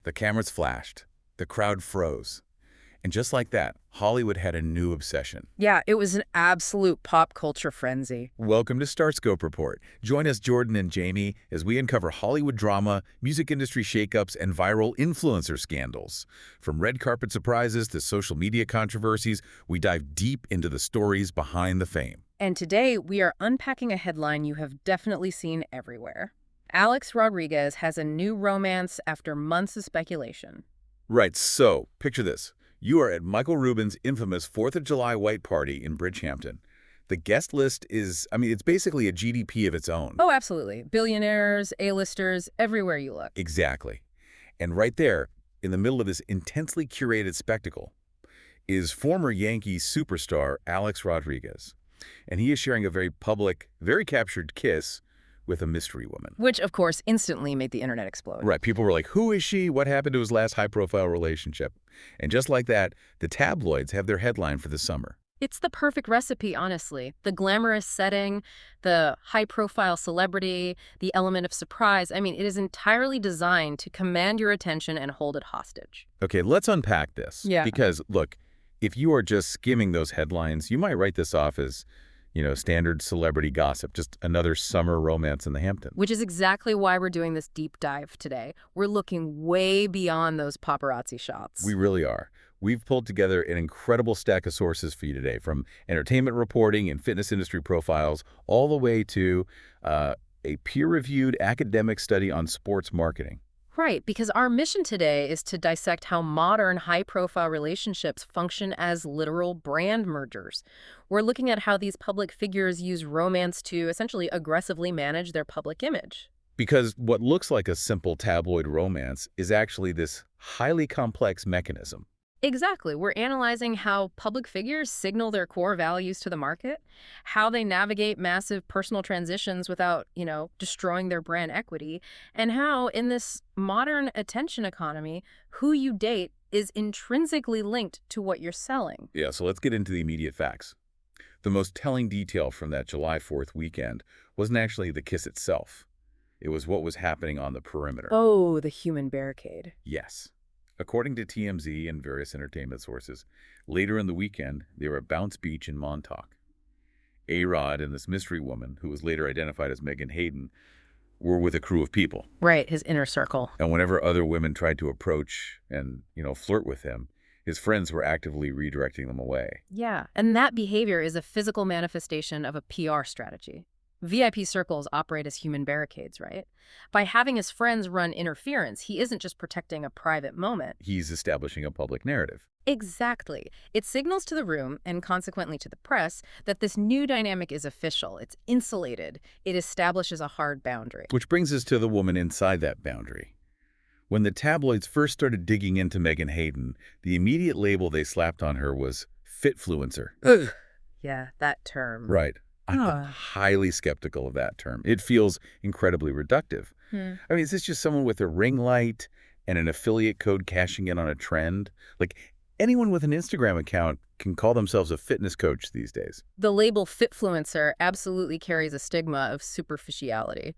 The cameras flashed. The crowd froze. And just like that, Hollywood had a new obsession. Yeah, it was an absolute pop culture frenzy. Welcome to Starscope Report. Join us, Jordan and Jamie, as we uncover Hollywood drama, music industry shakeups, and viral influencer scandals. From red carpet surprises to social media controversies, we dive deep into the stories behind the fame. And today, we are unpacking a headline you have definitely seen everywhere. Alex Rodriguez has a new romance after months of speculation. Right, so picture this. You are at Michael Rubin's infamous 4th of July white party in Bridgehampton. The guest list is, it's basically a GDP of its own. Oh, absolutely. Billionaires, A-listers, everywhere you look. Exactly. And right there, in the middle of this intensely curated spectacle, is former Yankees superstar Alex Rodriguez. And he is sharing a very public, very captured kiss with a mystery woman. Which, of course, instantly made the internet explode. Right. People were like, who is she? What happened to his last high-profile relationship? And just like that, the tabloids have their headline for the summer. It's the perfect recipe, honestly. The glamorous setting, the high-profile celebrity, the element of surprise. It is entirely designed to command your attention and hold it hostage. Okay, let's unpack this. Yeah. Because, look, if you are just skimming those headlines, you might write this off as standard celebrity gossip, just another summer romance in the Hamptons. Which is exactly why we're doing this deep dive today. We're looking way beyond those paparazzi shots. We really are. We've pulled together an incredible stack of sources for you today, from entertainment reporting and fitness industry profiles, all the way to a peer-reviewed academic study on sports marketing. Right, because our mission today is to dissect how modern high-profile relationships function as literal brand mergers. We're looking at how these public figures use romance to essentially aggressively manage their public image. Because what looks like a simple tabloid romance is actually this highly complex mechanism. Exactly. We're analyzing how public figures signal their core values to the market, how they navigate massive personal transitions without, destroying their brand equity, and how, in this modern attention economy, who you date is intrinsically linked to what you're selling. Yeah, so let's get into the immediate facts. The most telling detail from that July 4th weekend wasn't actually the kiss itself. It was what was happening on the perimeter. Oh, the human barricade. Yes. According to TMZ and various entertainment sources, later in the weekend, they were at Bounce Beach in Montauk. A-Rod and this mystery woman, who was later identified as Meghan Hayden, were with a crew of people. Right, his inner circle. And whenever other women tried to approach and, flirt with him, his friends were actively redirecting them away. Yeah, and that behavior is a physical manifestation of a PR strategy. VIP circles operate as human barricades, right? By having his friends run interference, he isn't just protecting a private moment. He's establishing a public narrative. Exactly. It signals to the room, and consequently to the press, that this new dynamic is official. It's insulated. It establishes a hard boundary. Which brings us to the woman inside that boundary. When the tabloids first started digging into Meghan Hayden, the immediate label they slapped on her was fitfluencer. Ugh. Yeah, that term. Right. I'm highly skeptical of that term. It feels incredibly reductive. Is this just someone with a ring light and an affiliate code cashing in on a trend? Like, anyone with an Instagram account can call themselves a fitness coach these days. The label fitfluencer absolutely carries a stigma of superficiality.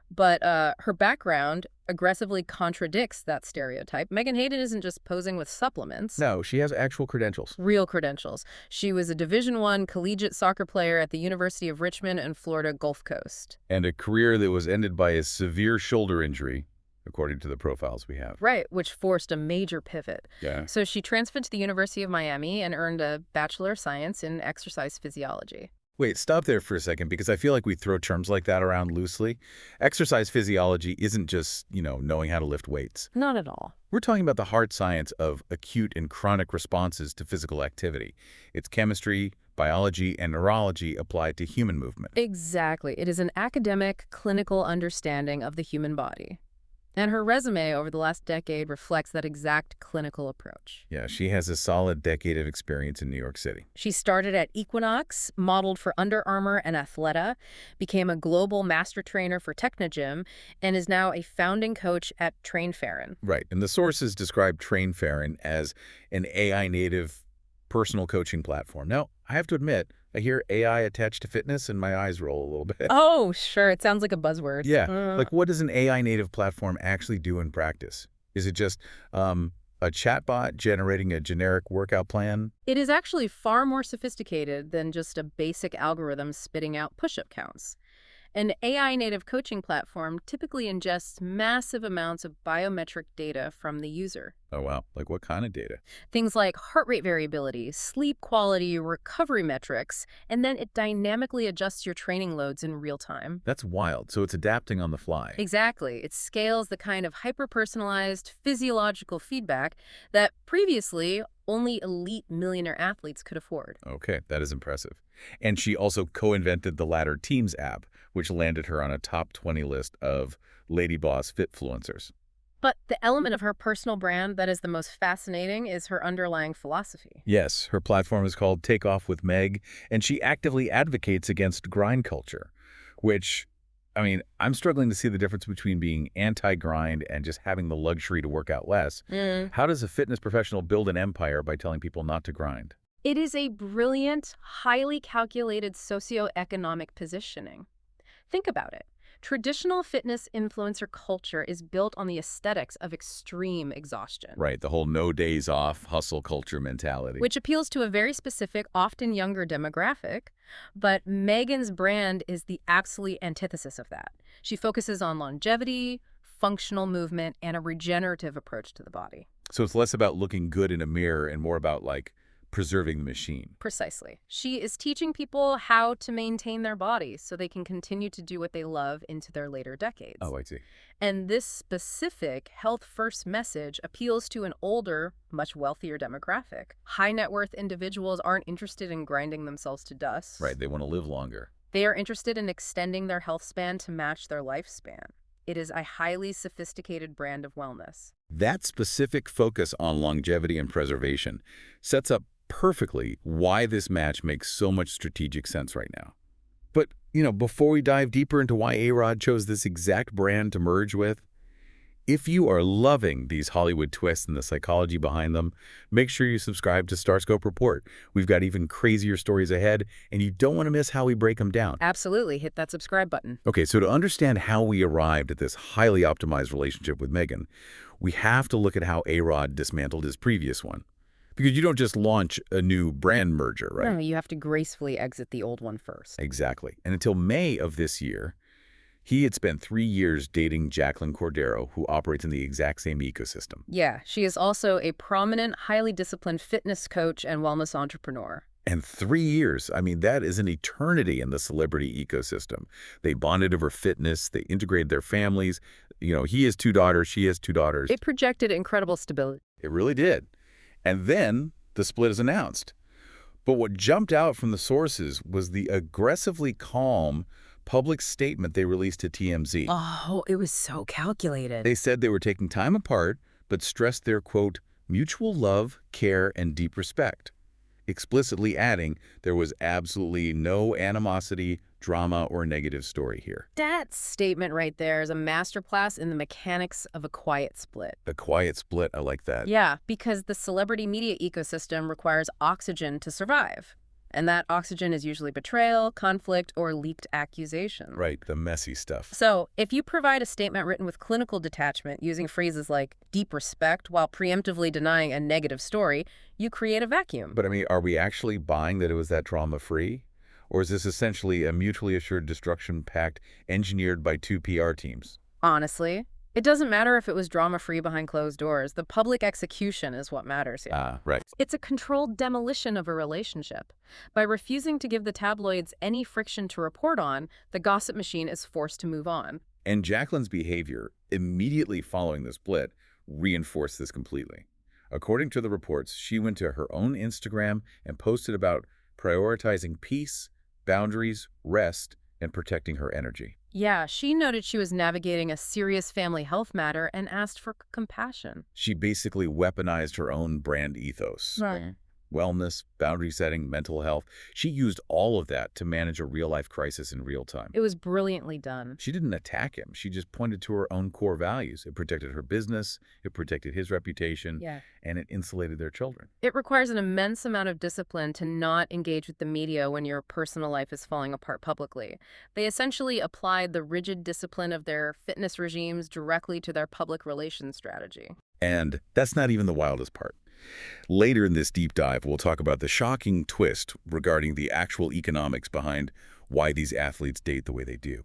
But her background aggressively contradicts that stereotype. Meghan Hayden isn't just posing with supplements. No, she has actual credentials. Real credentials. She was a Division I collegiate soccer player at the University of Richmond and Florida Gulf Coast. And a career that was ended by a severe shoulder injury, according to the profiles we have. Right, which forced a major pivot. Yeah. So she transferred to the University of Miami and earned a Bachelor of Science in Exercise Physiology. Wait, stop there for a second, because I feel like we throw terms like that around loosely. Exercise physiology isn't just, knowing how to lift weights. Not at all. We're talking about the hard science of acute and chronic responses to physical activity. It's chemistry, biology, and neurology applied to human movement. Exactly. It is an academic, clinical understanding of the human body. And her resume over the last decade reflects that exact clinical approach. Yeah, she has a solid decade of experience in New York City. She started at Equinox, modeled for Under Armour and Athleta, became a global master trainer for Technogym, and is now a founding coach at Train Farron. Right, and the sources describe Train Farron as an AI-native personal coaching platform. Now, I have to admit, I hear AI attached to fitness and my eyes roll a little bit. Oh, sure. It sounds like a buzzword. Yeah. Like, what does an AI native platform actually do in practice? Is it just a chatbot generating a generic workout plan? It is actually far more sophisticated than just a basic algorithm spitting out push-up counts. An AI-native coaching platform typically ingests massive amounts of biometric data from the user. Oh, wow. Like what kind of data? Things like heart rate variability, sleep quality, recovery metrics, and then it dynamically adjusts your training loads in real time. That's wild. So it's adapting on the fly. Exactly. It scales the kind of hyper-personalized physiological feedback that previously only elite millionaire athletes could afford. Okay, that is impressive. And she also co-invented the Ladder Teams app, which landed her on a top 20 list of Lady Boss Fitfluencers. But the element of her personal brand that is the most fascinating is her underlying philosophy. Yes, her platform is called Take Off With Meg, and she actively advocates against grind culture, which, I mean, I'm struggling to see the difference between being anti-grind and just having the luxury to work out less. How does a fitness professional build an empire by telling people not to grind? It is a brilliant, highly calculated socioeconomic positioning. Think about it. Traditional fitness influencer culture is built on the aesthetics of extreme exhaustion. Right, the whole no days off hustle culture mentality. Which appeals to a very specific, often younger demographic. But Meghan's brand is the absolute antithesis of that. She focuses on longevity, functional movement, and a regenerative approach to the body. So it's less about looking good in a mirror and more about, like, preserving the machine. Precisely. She is teaching people how to maintain their bodies so they can continue to do what they love into their later decades. Oh, I see. And this specific health-first message appeals to an older, much wealthier demographic. High-net-worth individuals aren't interested in grinding themselves to dust. Right, they want to live longer. They are interested in extending their health span to match their lifespan. It is a highly sophisticated brand of wellness. That specific focus on longevity and preservation sets up perfectly why this match makes so much strategic sense right now. But, before we dive deeper into why A-Rod chose this exact brand to merge with, if you are loving these Hollywood twists and the psychology behind them, make sure you subscribe to Starscope Report. We've got even crazier stories ahead, and you don't want to miss how we break them down. Absolutely. Hit that subscribe button. Okay, so to understand how we arrived at this highly optimized relationship with Meghan, we have to look at how A-Rod dismantled his previous one. Because you don't just launch a new brand merger, right? No, you have to gracefully exit the old one first. Exactly. And until May of this year, he had spent 3 years dating Jaclyn Cordeiro, who operates in the exact same ecosystem. Yeah, she is also a prominent, highly disciplined fitness coach and wellness entrepreneur. And 3 years, I mean, that is an eternity in the celebrity ecosystem. They bonded over fitness. They integrated their families. He has 2 daughters. She has 2 daughters. It projected incredible stability. It really did. And then the split is announced. But what jumped out from the sources was the aggressively calm public statement they released to TMZ. Oh, it was so calculated. They said they were taking time apart, but stressed their, quote, mutual love, care, and deep respect, explicitly adding there was absolutely no animosity, drama, or negative story here. That statement right there is a masterclass in the mechanics of a quiet split. A quiet split, I like that. Yeah, because the celebrity media ecosystem requires oxygen to survive. And that oxygen is usually betrayal, conflict, or leaked accusations. Right, the messy stuff. So, if you provide a statement written with clinical detachment using phrases like deep respect while preemptively denying a negative story, you create a vacuum. But I mean, are we actually buying that it was that drama-free? Or is this essentially a mutually assured destruction pact engineered by 2 PR teams? Honestly, it doesn't matter if it was drama-free behind closed doors. The public execution is what matters here. Ah, right. It's a controlled demolition of a relationship. By refusing to give the tabloids any friction to report on, the gossip machine is forced to move on. And Jaclyn's behavior immediately following the split reinforced this completely. According to the reports, she went to her own Instagram and posted about prioritizing peace, boundaries, rest, and protecting her energy. Yeah, she noted she was navigating a serious family health matter and asked for compassion. She basically weaponized her own brand ethos. Right. Wellness, boundary setting, mental health. She used all of that to manage a real-life crisis in real time. It was brilliantly done. She didn't attack him. She just pointed to her own core values. It protected her business, it protected his reputation, and it insulated their children. It requires an immense amount of discipline to not engage with the media when your personal life is falling apart publicly. They essentially applied the rigid discipline of their fitness regimes directly to their public relations strategy. And that's not even the wildest part. Later in this deep dive, we'll talk about the shocking twist regarding the actual economics behind why these athletes date the way they do.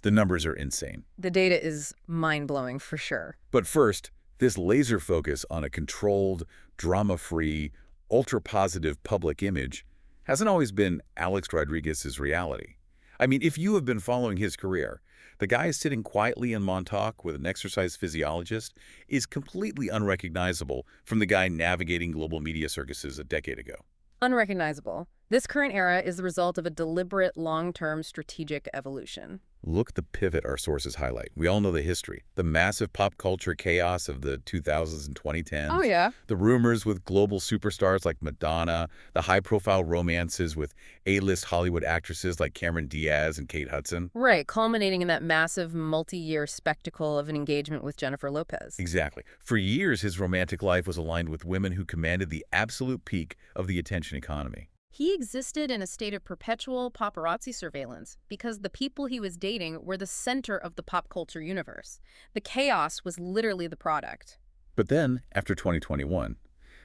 The numbers are insane. The data is mind-blowing for sure. But first, this laser focus on a controlled, drama-free, ultra-positive public image hasn't always been Alex Rodriguez's reality. I mean, if you have been following his career, the guy sitting quietly in Montauk with an exercise physiologist is completely unrecognizable from the guy navigating global media circuses a decade ago. Unrecognizable. This current era is the result of a deliberate, long-term strategic evolution. Look at the pivot our sources highlight. We all know the history. The massive pop culture chaos of the 2000s and 2010s. Oh, yeah. The rumors with global superstars like Madonna. The high-profile romances with A-list Hollywood actresses like Cameron Diaz and Kate Hudson. Right, culminating in that massive multi-year spectacle of an engagement with Jennifer Lopez. Exactly. For years, his romantic life was aligned with women who commanded the absolute peak of the attention economy. He existed in a state of perpetual paparazzi surveillance because the people he was dating were the center of the pop culture universe. The chaos was literally the product. But then, after 2021,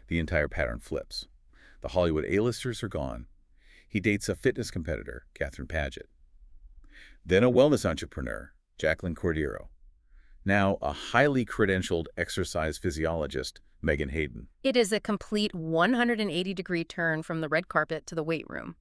the entire pattern flips. The Hollywood A-listers are gone. He dates a fitness competitor, Catherine Paget. Then a wellness entrepreneur, Jaclyn Cordeiro. Now a highly credentialed exercise physiologist, Meghan Hayden. It is a complete 180-degree turn from the red carpet to the weight room.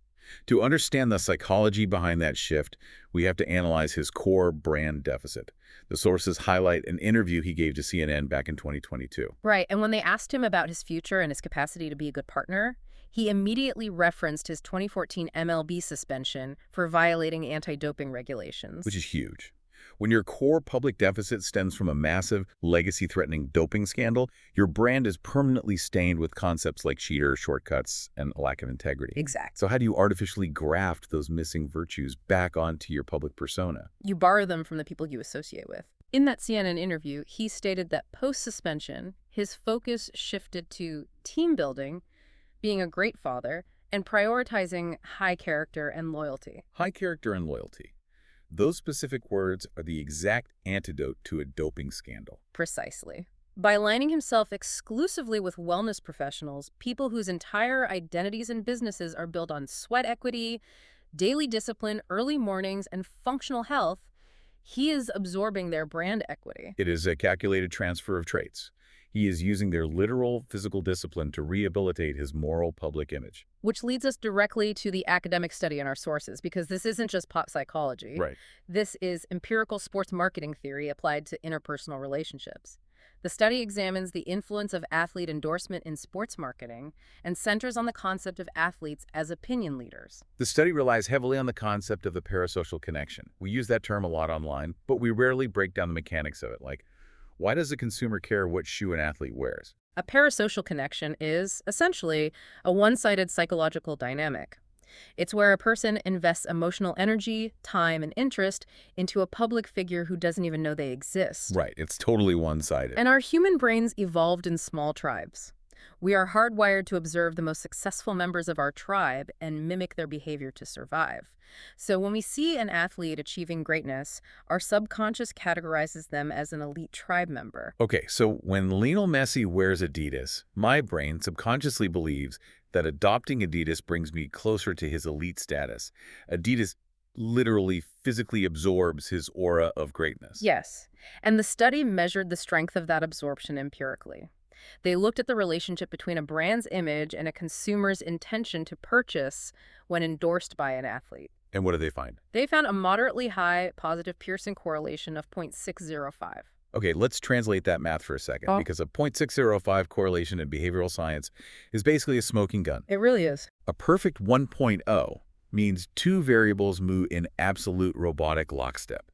To understand the psychology behind that shift, we have to analyze his core brand deficit. The sources highlight an interview he gave to CNN back in 2022. Right, and when they asked him about his future and his capacity to be a good partner, he immediately referenced his 2014 MLB suspension for violating anti-doping regulations. Which is huge. When your core public deficit stems from a massive, legacy-threatening doping scandal, your brand is permanently stained with concepts like cheater, shortcuts, and a lack of integrity. Exactly. So how do you artificially graft those missing virtues back onto your public persona? You borrow them from the people you associate with. In that CNN interview, he stated that post-suspension, his focus shifted to team building, being a great father, and prioritizing high character and loyalty. High character and loyalty. Those specific words are the exact antidote to a doping scandal. Precisely. By aligning himself exclusively with wellness professionals, people whose entire identities and businesses are built on sweat equity, daily discipline, early mornings, and functional health, he is absorbing their brand equity. It is a calculated transfer of traits. He is using their literal physical discipline to rehabilitate his moral public image. Which leads us directly to the academic study in our sources, because this isn't just pop psychology. Right. This is empirical sports marketing theory applied to interpersonal relationships. The study examines the influence of athlete endorsement in sports marketing and centers on the concept of athletes as opinion leaders. The study relies heavily on the concept of the parasocial connection. We use that term a lot online, but we rarely break down the mechanics of it, like, why does a consumer care what shoe an athlete wears? A parasocial connection is, essentially, a one-sided psychological dynamic. It's where a person invests emotional energy, time, and interest into a public figure who doesn't even know they exist. Right, it's totally one-sided. And our human brains evolved in small tribes. We are hardwired to observe the most successful members of our tribe and mimic their behavior to survive. So when we see an athlete achieving greatness, our subconscious categorizes them as an elite tribe member. Okay, so when Lionel Messi wears Adidas, my brain subconsciously believes that adopting Adidas brings me closer to his elite status. Adidas literally physically absorbs his aura of greatness. Yes, and the study measured the strength of that absorption empirically. They looked at the relationship between a brand's image and a consumer's intention to purchase when endorsed by an athlete. And what did they find? They found a moderately high positive Pearson correlation of 0.605. Okay, let's translate that math for a second, because a 0.605 correlation in behavioral science is basically a smoking gun. It really is. A perfect 1.0 means two variables move in absolute robotic lockstep.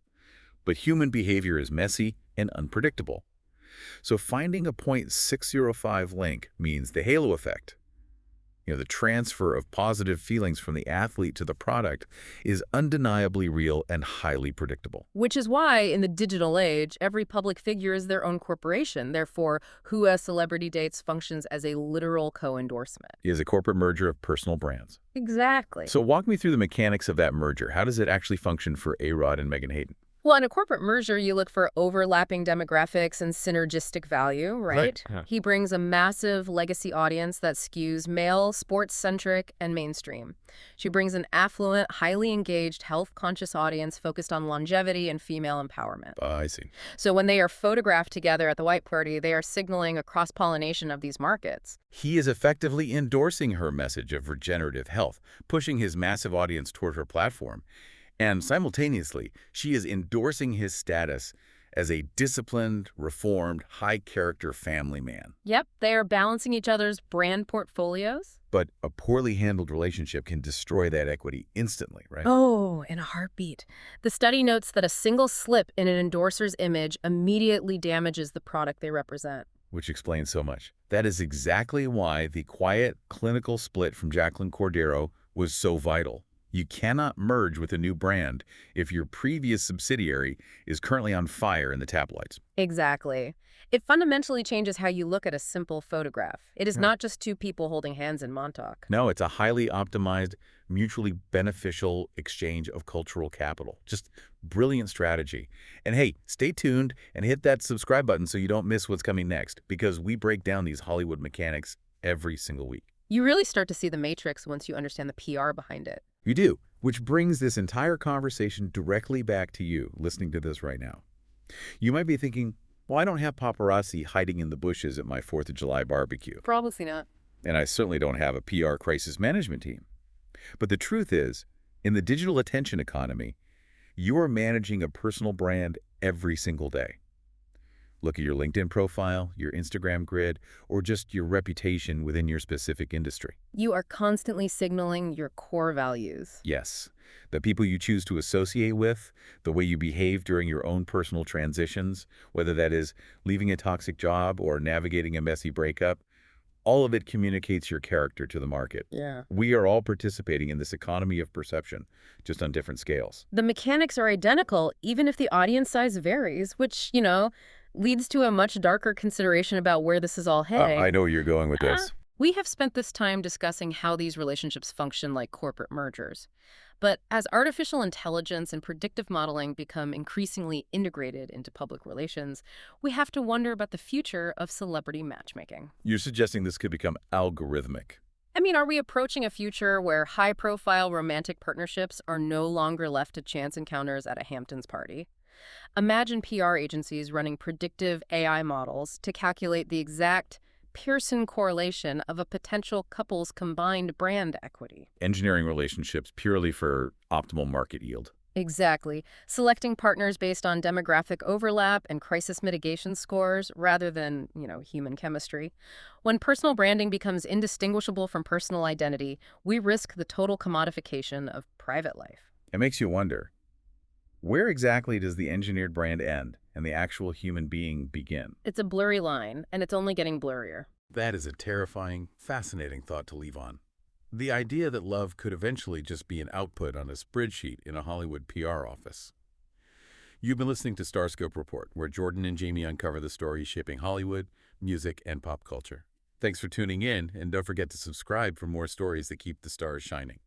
But human behavior is messy and unpredictable. So finding a 0.605 link means the halo effect. The transfer of positive feelings from the athlete to the product is undeniably real and highly predictable. Which is why, in the digital age, every public figure is their own corporation. Therefore, who a celebrity dates functions as a literal co-endorsement. It is a corporate merger of personal brands. Exactly. So walk me through the mechanics of that merger. How does it actually function for A-Rod and Meghan Hayden? Well, in a corporate merger, you look for overlapping demographics and synergistic value, Right. right? Yeah. He brings a massive legacy audience that skews male, sports-centric, and mainstream. She brings an affluent, highly engaged, health-conscious audience focused on longevity and female empowerment. I see. So when they are photographed together at the white party, they are signaling a cross-pollination of these markets. He is effectively endorsing her message of regenerative health, pushing his massive audience toward her platform. And simultaneously, she is endorsing his status as a disciplined, reformed, high-character family man. Yep, they are balancing each other's brand portfolios. But a poorly handled relationship can destroy that equity instantly, right? Oh, in a heartbeat. The study notes that a single slip in an endorser's image immediately damages the product they represent. Which explains so much. That is exactly why the quiet, clinical split from Jaclyn Cordeiro was so vital. You cannot merge with a new brand if your previous subsidiary is currently on fire in the tabloids. Exactly. It fundamentally changes how you look at a simple photograph. It is not just two people holding hands in Montauk. No, it's a highly optimized, mutually beneficial exchange of cultural capital. Just brilliant strategy. And hey, stay tuned and hit that subscribe button so you don't miss what's coming next, because we break down these Hollywood mechanics every single week. You really start to see the matrix once you understand the PR behind it. You do, which brings this entire conversation directly back to you listening to this right now. You might be thinking, well, I don't have paparazzi hiding in the bushes at my 4th of July barbecue. Probably not. And I certainly don't have a PR crisis management team. But the truth is, in the digital attention economy, you are managing a personal brand every single day. Look at your LinkedIn profile, your Instagram grid, or just your reputation within your specific industry. You are constantly signaling your core values. Yes, the people you choose to associate with, the way you behave during your own personal transitions, whether that is leaving a toxic job or navigating a messy breakup, all of it communicates your character to the market. Yeah. We are all participating in this economy of perception, just on different scales. The mechanics are identical, even if the audience size varies, which, leads to a much darker consideration about where this is all heading. I know where you're going with this. We have spent this time discussing how these relationships function like corporate mergers. But as artificial intelligence and predictive modeling become increasingly integrated into public relations, we have to wonder about the future of celebrity matchmaking. You're suggesting this could become algorithmic. I mean, are we approaching a future where high-profile romantic partnerships are no longer left to chance encounters at a Hamptons party? Imagine PR agencies running predictive AI models to calculate the exact Pearson correlation of a potential couple's combined brand equity. Engineering relationships purely for optimal market yield. Exactly. Selecting partners based on demographic overlap and crisis mitigation scores rather than, human chemistry. When personal branding becomes indistinguishable from personal identity, we risk the total commodification of private life. It makes you wonder, where exactly does the engineered brand end and the actual human being begin? It's a blurry line, and it's only getting blurrier. That is a terrifying, fascinating thought to leave on. The idea that love could eventually just be an output on a spreadsheet in a Hollywood PR office. You've been listening to Starscope Report, where Jordan and Jamie uncover the stories shaping Hollywood, music, and pop culture. Thanks for tuning in, and don't forget to subscribe for more stories that keep the stars shining.